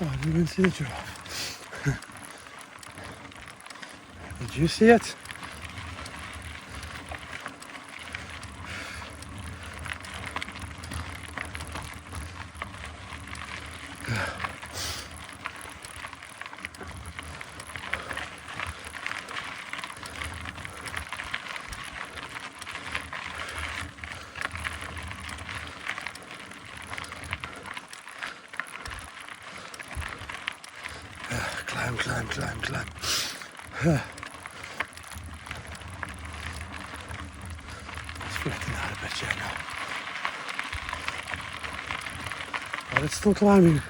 Oh, I didn't even see the giraffe. Did you see it? Climb, climb, climb, climb. It's flattening out a bit, yeah, now. But it's still climbing.